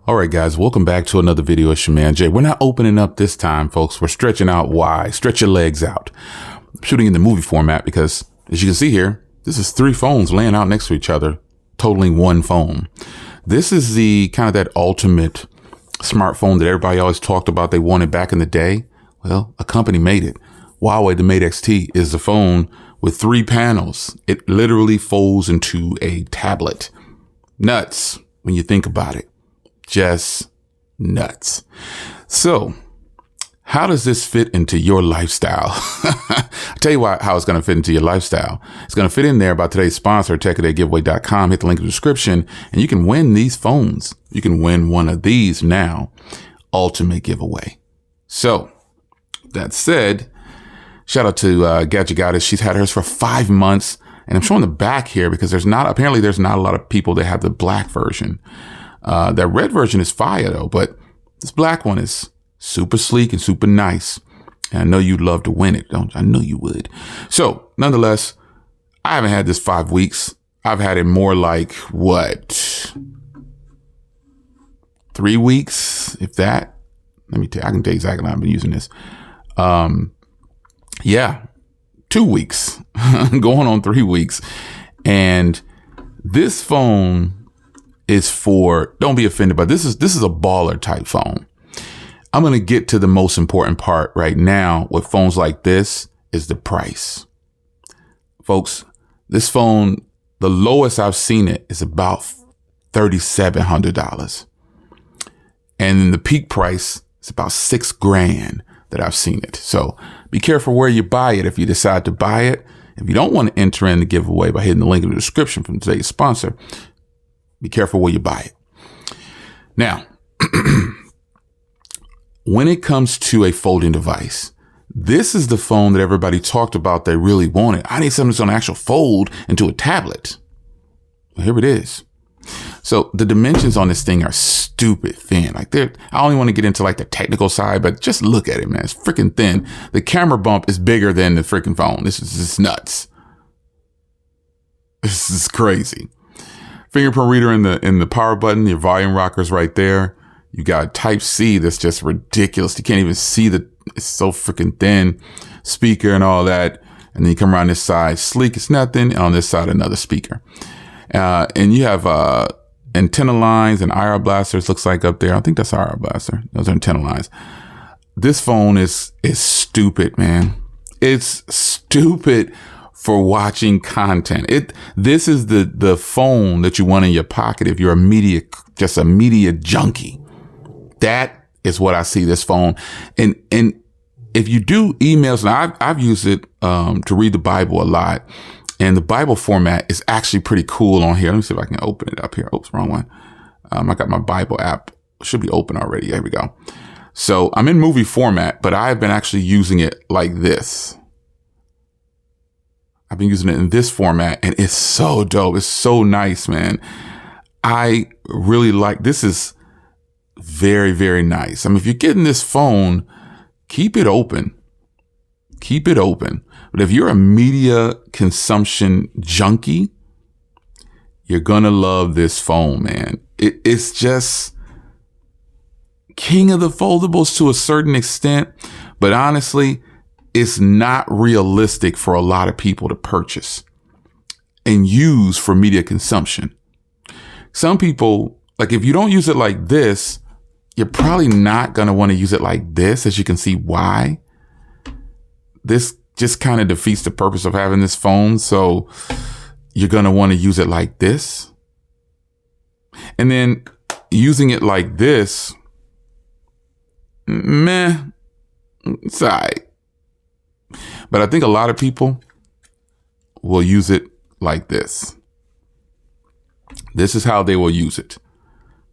All right, guys, welcome back to another video. It's your man Jay. We're not opening up this time, folks. We're stretching out wide. Stretch your legs out. I'm shooting in the movie format because, as you can see here, this is 3 phones laying out next to each other, totaling 1 phone. This is the kind of that ultimate smartphone that everybody always talked about they wanted back in the day. Well, a company made it. Huawei, the Mate XT, is the phone with 3 panels. It literally folds into a tablet. Nuts when you think about it. Just nuts. So how does this fit into your lifestyle? I'll tell you how it's going to fit into your lifestyle. It's going to fit in there by today's sponsor, techadaygiveaway.com. Hit the link in the description and you can win these phones. You can win one of these now. Ultimate giveaway. So that said, shout out to Gadget Goddess. She's had hers for 5 months. And I'm showing the back here because apparently there's not a lot of people that have the black version. That red version is fire though, but this black one is super sleek and super nice. And I know you'd love to win it, don't you? I know you would. So nonetheless, I haven't had this 5 weeks. I've had it more like what? 3 weeks, if that. I can tell you exactly how I've been using this. Yeah, 2 weeks, going on 3 weeks. And this phone is for, don't be offended, but this is a baller type phone. I'm going to get to the most important part right now with phones like this is the price. Folks, this phone, the lowest I've seen it is about $3,700. And then the peak price is about $6,000 that I've seen it. So be careful where you buy it if you decide to buy it. If you don't want to enter in the giveaway by hitting the link in the description from today's sponsor, be careful where you buy it. Now, when it comes to a folding device, this is the phone that everybody talked about they really wanted. I need something that's going to actually fold into a tablet. Well, here it is. So the dimensions on this thing are stupid thin. I don't even want to get into like the technical side, but just look at it, man. It's freaking thin. The camera bump is bigger than the freaking phone. This is just nuts. This is crazy. Fingerprint reader in the power button, your volume rockers right there. You got Type-C that's just ridiculous. You can't even see it's so freaking thin. Speaker and all that. And then you come around this side, sleek as nothing. And on this side, another speaker. And you have antenna lines and IR blasters, looks like up there. I think that's IR blaster. Those are antenna lines. This phone is stupid, man. It's stupid for watching content. This is the phone that you want in your pocket if you're just a media junkie. That is what I see this phone. And if you do emails, and I've used it to read the Bible a lot. And the Bible format is actually pretty cool on here. Let me see if I can open it up here. Oops, wrong one. I got my Bible app. Should be open already. There we go. So I'm in movie format, but I've been actually using it like this. I've been using it in this format and it's so dope. It's so nice, man. I really like, this is very, very nice. I mean, if you're getting this phone, keep it open. Keep it open. But if you're a media consumption junkie, you're going to love this phone, man. It's just king of the foldables to a certain extent. But honestly, it's not realistic for a lot of people to purchase and use for media consumption. Some people, like if you don't use it like this, you're probably not going to want to use it like this, as you can see why. This just kind of defeats the purpose of having this phone. So you're going to want to use it like this. And then using it like this, meh, it's all right. But I think a lot of people will use it like this. This is how they will use it.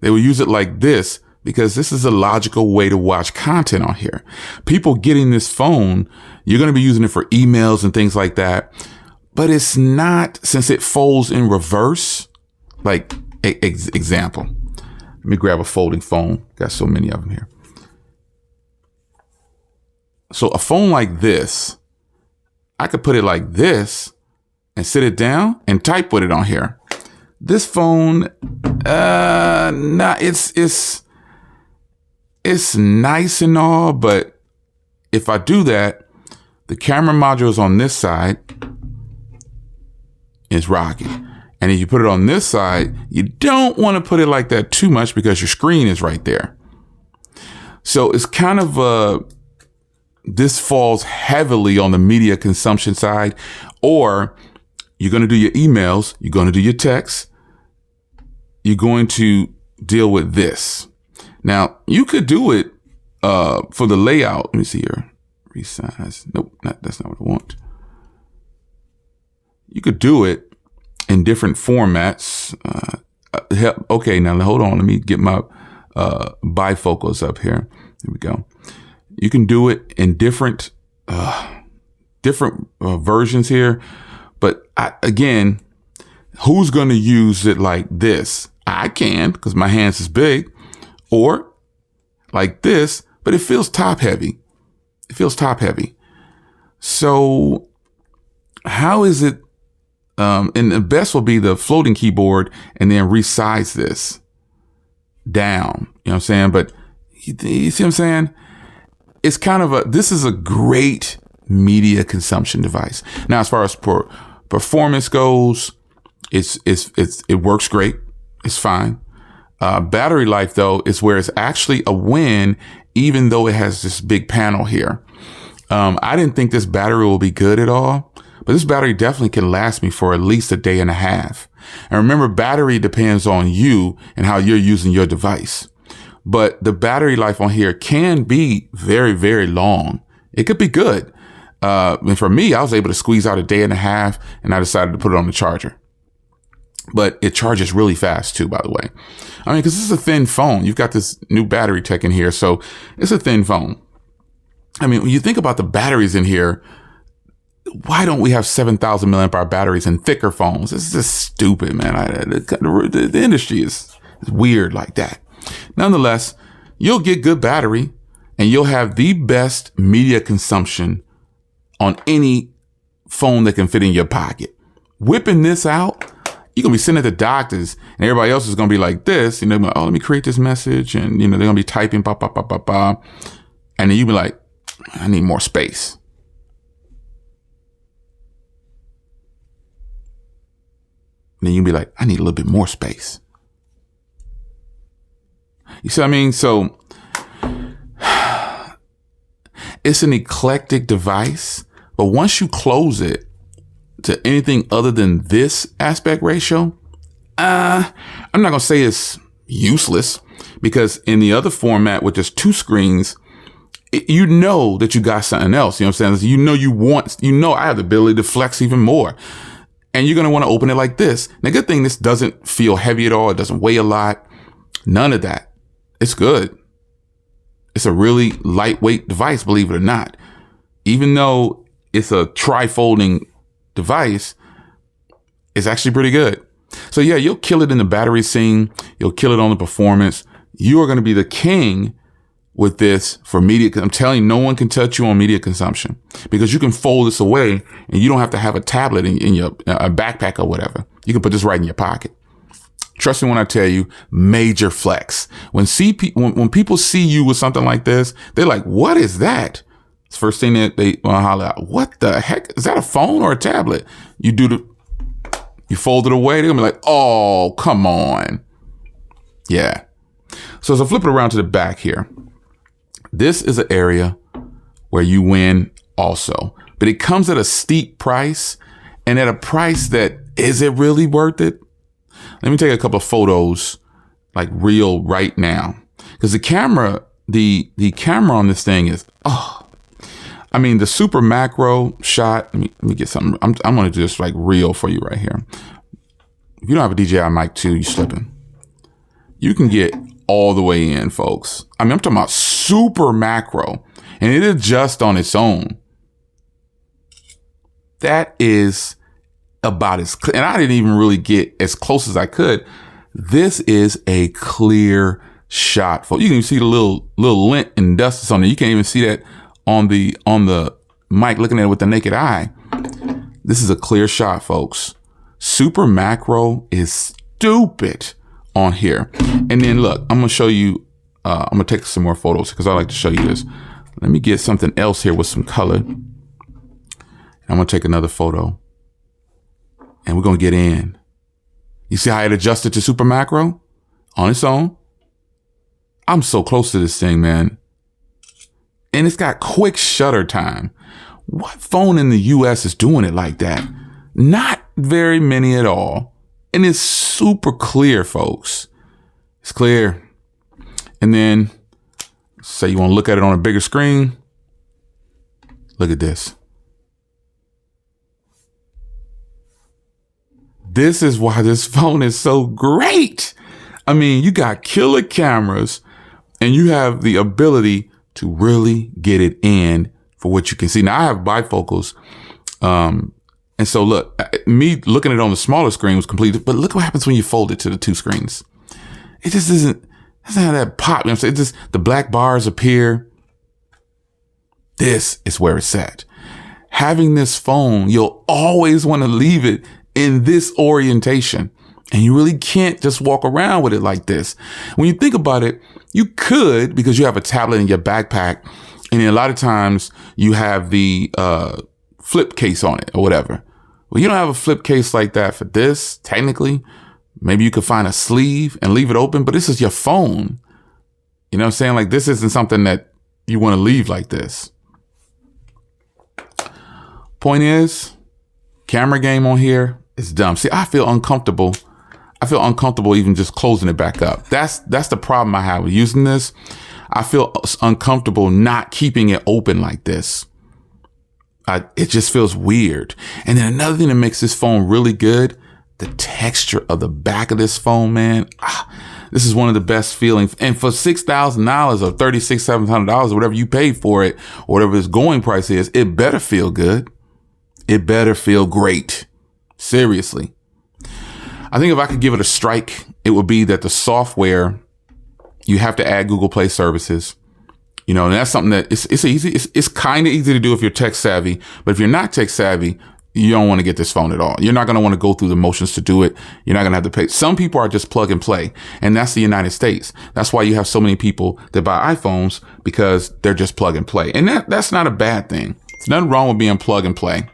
They will use it like this because this is a logical way to watch content on here. People getting this phone, you're going to be using it for emails and things like that. But it's not, since it folds in reverse, like example. Let me grab a folding phone. Got so many of them here. So a phone like this, I could put it like this and sit it down and type with it on here. This phone, it's nice and all, but if I do that, the camera module is on this side. It's rocking. And if you put it on this side, you don't want to put it like that too much because your screen is right there. So it's kind of this falls heavily on the media consumption side, or you're going to do your emails, you're going to do your texts, you're going to deal with this. Now, you could do it for the layout. Let me see here. Resize. Nope, that's not what I want. You could do it in different formats. Okay, now hold on. Let me get my bifocals up here. Here we go. You can do it in different versions here. But again, who's going to use it like this? I can, because my hands is big. Or like this, but it feels top heavy. It feels top heavy. So how is it? And the best will be the floating keyboard and then resize this down. You know what I'm saying? But you see what I'm saying? It's kind of this is a great media consumption device. Now, as far as performance goes, it works great. It's fine. Battery life, though, is where it's actually a win, even though it has this big panel here. I didn't think this battery will be good at all, but this battery definitely can last me for at least a day and a half. And remember, battery depends on you and how you're using your device. But the battery life on here can be very, very long. It could be good. And for me, I was able to squeeze out a day and a half, and I decided to put it on the charger. But it charges really fast too, by the way. I mean, because this is a thin phone. You've got this new battery tech in here, so it's a thin phone. I mean, when you think about the batteries in here, why don't we have 7,000 milliamp hour batteries in thicker phones? This is just stupid, man. The industry is weird like that. Nonetheless, you'll get good battery and you'll have the best media consumption on any phone that can fit in your pocket. Whipping this out, you're going to be sitting at the doctors and everybody else is going to be like this. You know, like, oh, let me create this message. And, you know, they're going to be typing, pop, pop, pop, pop, pop. And then you'll be like, I need more space. And then you'll be like, I need a little bit more space. You see what I mean? So it's an eclectic device, but once you close it to anything other than this aspect ratio, I'm not going to say it's useless, because in the other format with just two screens, you know that you got something else. You know what I'm saying? You know, I have the ability to flex even more. And you're going to want to open it like this. Now, good thing this doesn't feel heavy at all. It doesn't weigh a lot. None of that. It's good. It's a really lightweight device, believe it or not. Even though it's a tri-folding device, it's actually pretty good. So yeah, you'll kill it in the battery scene. You'll kill it on the performance. You are going to be the king with this for media. I'm telling you, no one can touch you on media consumption, because you can fold this away and you don't have to have a tablet in your a backpack or whatever. You can put this right in your pocket. Trust me when I tell you, major flex. When people see you with something like this, they're like, what is that? It's the first thing that they want to holler out. What the heck? Is that a phone or a tablet? You fold it away. They're going to be like, oh, come on. Yeah. So as I flip it around to the back here, this is an area where you win also, but it comes at a steep price, and at a price that, is it really worth it? Let me take a couple of photos, like real right now, because the camera on this thing is, I mean, the super macro shot. Let me get something. I'm going to do this like real for you right here. If you don't have a DJI Mic 2, you're slipping. You can get all the way in, folks. I mean, I'm talking about super macro, and it adjusts on its own. That is about as clear, and I didn't even really get as close as I could. This is a clear shot, folks. You can see the little lint and dust that's on there. You can't even see that on the mic looking at it with the naked eye. This is a clear shot, folks. Super macro is stupid on here. And then look, I'm gonna show you, I'm gonna take some more photos because I like to show you this. Let me get something else here with some color. I'm gonna take another photo and we're gonna get in. You see how it adjusted to super macro on its own? I'm so close to this thing, man. And it's got quick shutter time. What phone in the US is doing it like that? Not very many at all. And it's super clear, folks. It's clear. And then say you want to look at it on a bigger screen. Look at this. This is why this phone is so great. I mean, you got killer cameras and you have the ability to really get it in for what you can see. Now I have bifocals. And so look, me looking at it on the smaller screen was completed, but look what happens when you fold it to the two screens. It just doesn't have that pop. You know what I'm saying? It just, the black bars appear. This is where it's at. Having this phone, you'll always want to leave it in this orientation. And you really can't just walk around with it like this. When you think about it, you could, because you have a tablet in your backpack. And a lot of times you have the flip case on it or whatever. Well, you don't have a flip case like that for this, technically. Maybe you could find a sleeve and leave it open, but this is your phone. You know what I'm saying? Like, this isn't something that you want to leave like this. Point is, camera game on here is dumb. See, I feel uncomfortable. I feel uncomfortable even just closing it back up. That's the problem I have with using this. I feel uncomfortable not keeping it open like this. It just feels weird. And then another thing that makes this phone really good, the texture of the back of this phone, man. This is one of the best feelings. And for $6,000 or $3,600-$700, whatever you paid for it, or whatever its going price is, it better feel good. It better feel great. Seriously. I think if I could give it a strike, it would be that the software, you have to add Google Play services. You know, and that's something that it's easy. It's kind of easy to do if you're tech savvy. But if you're not tech savvy, you don't want to get this phone at all. You're not going to want to go through the motions to do it. You're not going to have to pay. Some people are just plug and play. And that's the United States. That's why you have so many people that buy iPhones, because they're just plug and play. And that's not a bad thing. There's nothing wrong with being plug and play. I'm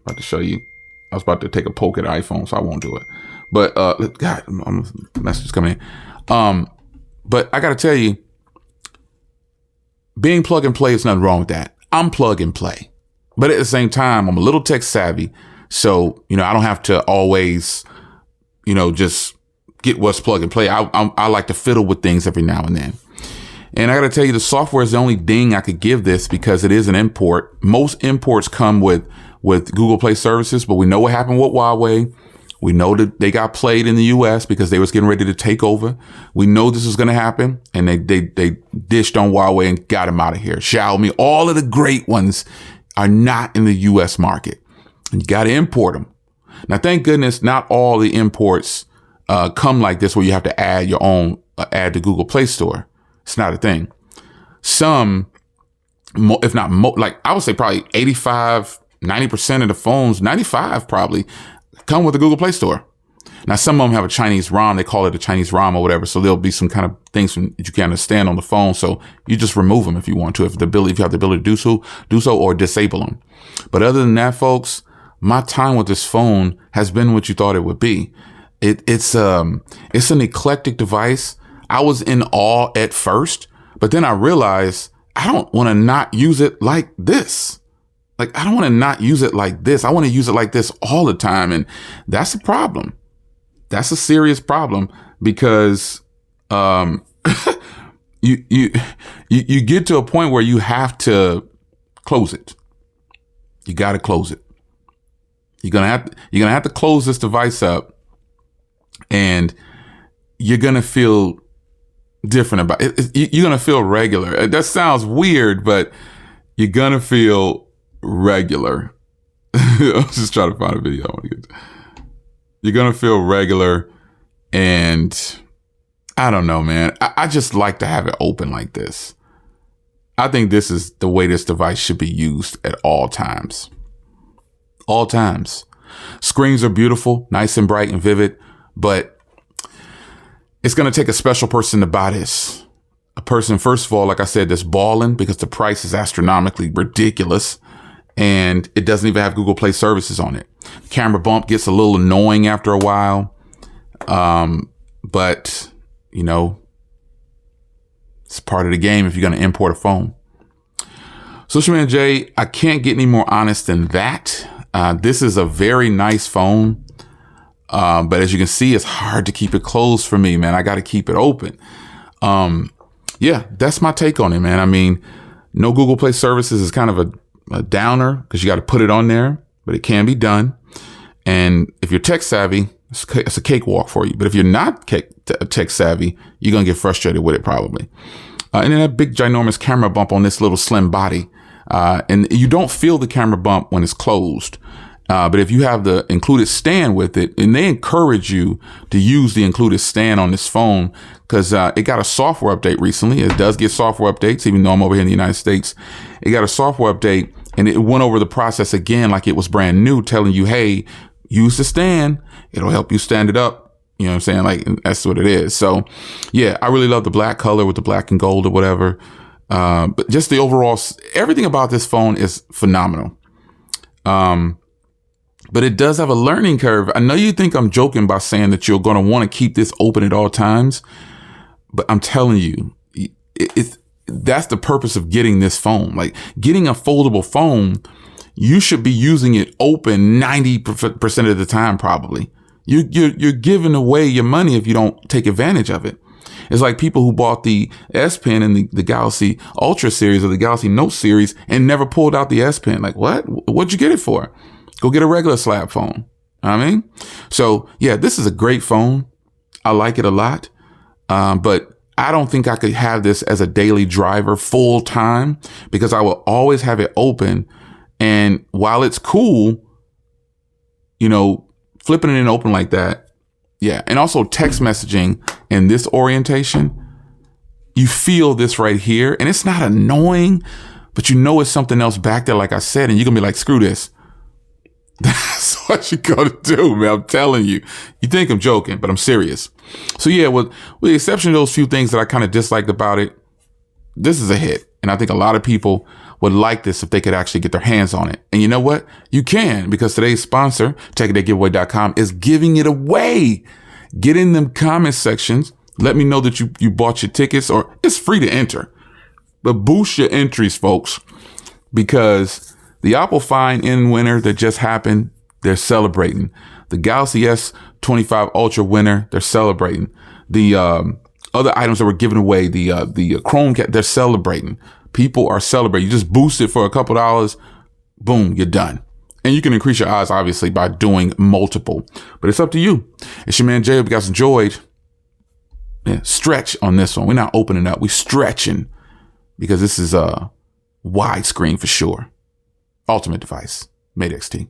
about to show you. I was about to take a poke at iPhone, so I won't do it. But, God, messages coming in. But I got to tell you, being plug and play is nothing wrong with that. I'm plug and play. But at the same time, I'm a little tech savvy. So, you know, I don't have to always, you know, just get what's plug and play. I like to fiddle with things every now and then. And I got to tell you, the software is the only ding I could give this, because it is an import. Most imports come with Google Play services, but we know what happened with Huawei. We know that they got played in the US because they was getting ready to take over. We know this was going to happen, and they dished on Huawei and got them out of here. Xiaomi, all of the great ones are not in the US market, and you got to import them. Now, thank goodness, not all the imports come like this, where you have to add your own, add to Google Play Store. It's not a thing. Some, if not like I would say probably 85, 90% of the phones, 95 probably, come with the Google Play Store. Now, some of them have a Chinese ROM. They call it a Chinese ROM or whatever. So there'll be some kind of things that you can't understand on the phone. So you just remove them if you want to, if you have the ability to do so, or disable them. But other than that, folks, my time with this phone has been what you thought it would be. It's an eclectic device. I was in awe at first, but then I realized I don't want to not use it like this. Like, I don't want to not use it like this. I want to use it like this all the time. And that's a problem. That's a serious problem, because you get to a point where you have to close it. You got to close it. You're going to have to close this device up, and you're going to feel different about it. You're going to feel regular. That sounds weird, but you're going to feel regular. I was just trying to find a video I want to get to. You're going to feel regular, and I don't know, man. I just like to have it open like this. I think this is the way this device should be used at all times. All times. Screens are beautiful, nice and bright and vivid, but it's going to take a special person to buy this. A person, first of all, like I said, that's balling because the price is astronomically ridiculous and it doesn't even have Google Play services on it. Camera bump gets a little annoying after a while. But you know, it's part of the game if you're going to import a phone. So man Jay, I can't get any more honest than that. This is a very nice phone. But as you can see, it's hard to keep it closed for me, man. I got to keep it open. Yeah, that's my take on it, man. I mean, no Google Play services is kind of a downer because you got to put it on there, but it can be done. And if you're tech savvy, it's a cakewalk for you. But if you're not tech savvy, you're going to get frustrated with it probably. And then that big ginormous camera bump on this little slim body. And you don't feel the camera bump when it's closed. But if you have the included stand with it, and they encourage you to use the included stand on this phone because it got a software update recently. It does get software updates, even though I'm over here in the United States. It got a software update and it went over the process again like it was brand new, telling you, hey, use the stand. It'll help you stand it up. You know what I'm saying? Like, that's what it is. So yeah, I really love the black color with the black and gold or whatever. But just the overall, everything about this phone is phenomenal. But it does have a learning curve. I know you think I'm joking by saying that you're going to want to keep this open at all times, but I'm telling you, that's the purpose of getting this phone. Like getting a foldable phone, you should be using it open 90% of the time, probably. You're giving away your money if you don't take advantage of it. It's like people who bought the S Pen in the Galaxy Ultra series or the Galaxy Note series and never pulled out the S Pen. Like, what? What'd you get it for? Go get a regular slab phone. You know what I mean? So yeah, this is a great phone. I like it a lot. But I don't think I could have this as a daily driver full time because I will always have it open. And while it's cool, you know, flipping it in open like that. Yeah. And also text messaging in this orientation, you feel this right here and it's not annoying, but you know, it's something else back there. Like I said, and you're gonna be like, screw this. That's what you gotta do, man. I'm telling you. You think I'm joking, but I'm serious. So yeah, with the exception of those few things that I kind of disliked about it, this is a hit. And I think a lot of people would like this if they could actually get their hands on it. And you know what? You can, because today's sponsor, TechAdayGiveaway.com, is giving it away. Get in them comment sections. Let me know that you bought your tickets, or it's free to enter. But boost your entries, folks, because the Apple Fine N winner that just happened, they're celebrating. The Galaxy S25 Ultra winner, they're celebrating. The other items that were given away, the Chromecast, they're celebrating. People are celebrating. You just boost it for a couple dollars, boom, you're done. And you can increase your odds, obviously, by doing multiple. But it's up to you. It's your man, Jay. Hope you guys enjoyed. Yeah, stretch on this one. We're not opening up. We're stretching because this is a widescreen for sure. Ultimate device, Mate XT.